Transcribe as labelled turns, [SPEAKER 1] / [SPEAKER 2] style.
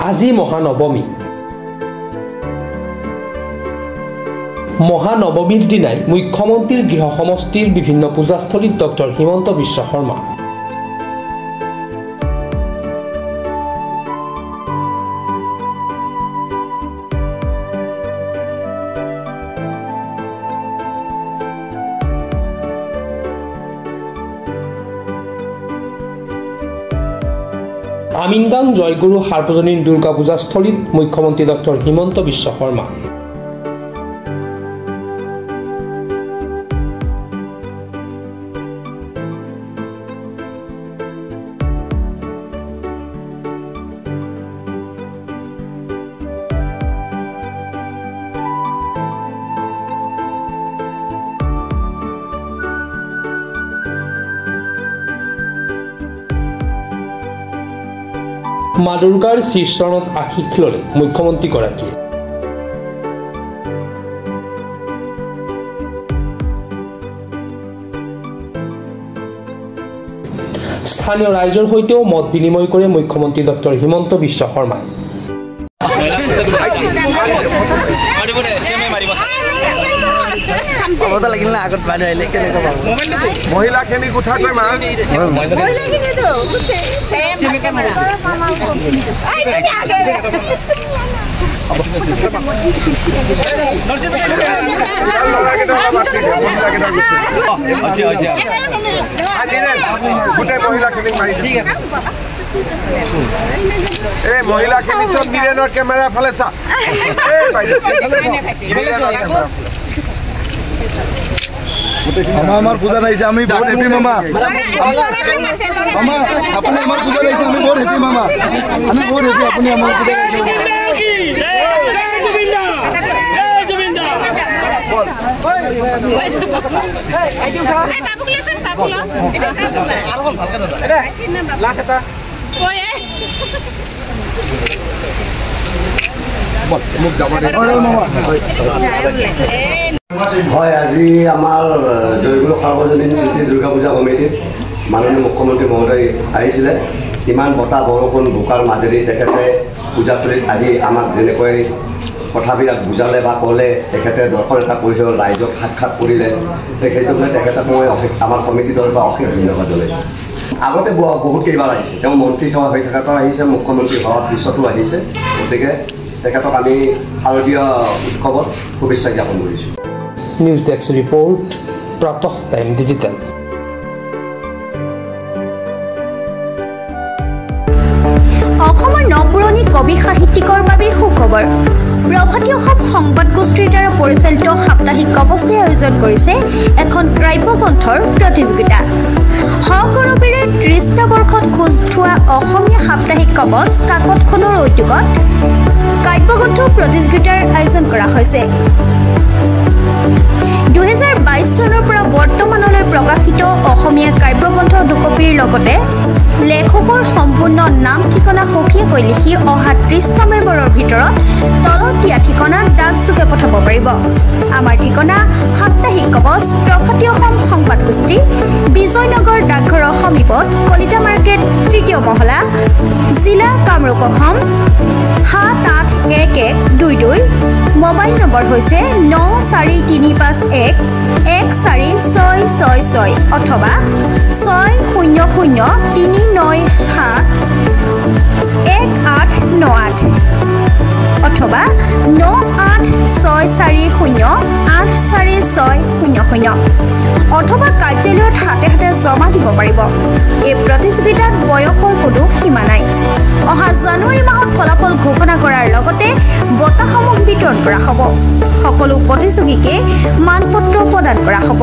[SPEAKER 1] আজি মহানৱমী। মহানৱমীৰ দিনাই মুখ্যমন্ত্ৰীৰ গৃহ সমষ্টিৰ বিভিন্ন পূজাস্থলীত ডক্টৰ হিমন্ত বিশ্ব শৰ্মা। আমিনগাং জয়গুৰু সাৰ্বজনীন দুৰ্গা পূজাস্থলীত মুখ্যমন্ত্ৰী ডক্টৰ হিমন্ত বিশ্ব শৰ্মা। মা দুৰ্গাৰ শ্ৰীচৰণত আশীষ ল'লে মুখ্যমন্ত্ৰীগৰাকীয়ে। স্থানীয় ৰাইজৰ সৈতেও মত বিনিময় কৰে মুখ্যমন্ত্ৰী ডক্টৰ হিমন্ত বিশ্ব শৰ্মাই।
[SPEAKER 2] মহিলাখিনিক উঠাকৈ মা গোটেই মহিলাখিনিক মাৰি মহিলাখিনি চব বীৰেণৰ কেমেৰা ফালে চা। আমার পূজা আহিছে, আমি বহুত হেপি মামা। মামা আপনি আমার পূজা আহিছে, আমি বহুত হেপি মামা। আমি বহুত হেপি, আপনি আমার পূজা
[SPEAKER 3] হয়। আজি আমাৰ জয়গুৰু সাৰ্বজনীন শ্ৰী দুৰ্গা পূজা কমিটিত মাননীয় মুখ্যমন্ত্ৰী মহোদয় আহিছিলে। ইমান বতাহ বৰষুণ বোকাৰ মাজেদি তেখেতে পূজাথলীত আহি আমাক যেনেকৈ কথাবিলাক বুজালে বা ক'লে, তেখেতে দৰ্শন এটা কৰিছিল, ৰাইজক সাক্ষাৎ কৰিলে, সেইটোলৈ তেখেতক মই আমাৰ কমিটি দলৰ পৰা অশেষ ধন্যবাদ জনাইছোঁ। আগতে বহুত কেইবাৰ আহিছে, তেওঁ মন্ত্ৰী সেৱা হৈ থকাৰ পৰা আহিছে, মুখ্যমন্ত্ৰী হোৱাৰ পিছতো আহিছে। গতিকে তেখেতক আমি শাৰদীয় উৎসৱত শুভেচ্ছা জ্ঞাপন কৰিছোঁ।
[SPEAKER 1] News desk report, Pratah time digital.
[SPEAKER 4] অসমৰ নপুৰণি কবি সাহিত্যিকৰ বাবে সুখবৰ। প্ৰভাতী অসম সংবাদ গোষ্ঠীৰ দ্বাৰা পৰিচালিত সাপ্তাহিক কবচে আয়োজন কৰিছে এখন কাব্যগ্ৰন্থৰ প্ৰতিযোগিতা। সগৌৰৱেৰে ৩০টা বৰ্ষত খোজ থোৱা অসমীয়া সাপ্তাহিক কবচ কাকতখনৰ উদ্যোগত কাব্যগ্ৰন্থ প্ৰতিযোগিতাৰ আয়োজন কৰা হৈছে। ২০২২ চনৰ পৰা বৰ্তমানলৈ প্ৰকাশিত অসমীয়া কাব্যগ্ৰন্থ দুকপিৰ লগতে লেখকৰ সম্পূৰ্ণ নাম ঠিকনা সখীয়াকৈ লিখি অহা ৩০টা মেম্বৰৰ ভিতৰত তলত দিয়া ঠিকনাত ডাকযোগে পঠাব পাৰিব। আমাৰ ঠিকনা সাপ্তাহিক কবচ, প্ৰভাতী অসম সংবাদ গোষ্ঠী, বিজয়নগৰ ডাকঘৰৰ সমীপত, কলিতা মাৰ্কেট, ৩য় মহলা, জিলা কামৰূপ অসম ৭৮১১২২। মোবাইল নম্বৰ হৈছে ৯৪৩৫১১৪৬৬৬ অথবা ৬০০৩৯৭1898 অথবা ৯৮৬৪০৮৪৬০০ অথবা কাৰ্যালয়ত হাতে হাতে জমা দিব পাৰিব। এই প্ৰতিযোগিতাত বয়সৰ কোনো সীমা নাই। অহা জানুৱাৰী মাহত ফলাফল ঘোষণা কৰাৰ লগতে বঁটাসমূহ বিতৰণ কৰা হ'ব। সকলো প্ৰতিযোগীকে মানপত্ৰ প্ৰদান কৰা হ'ব।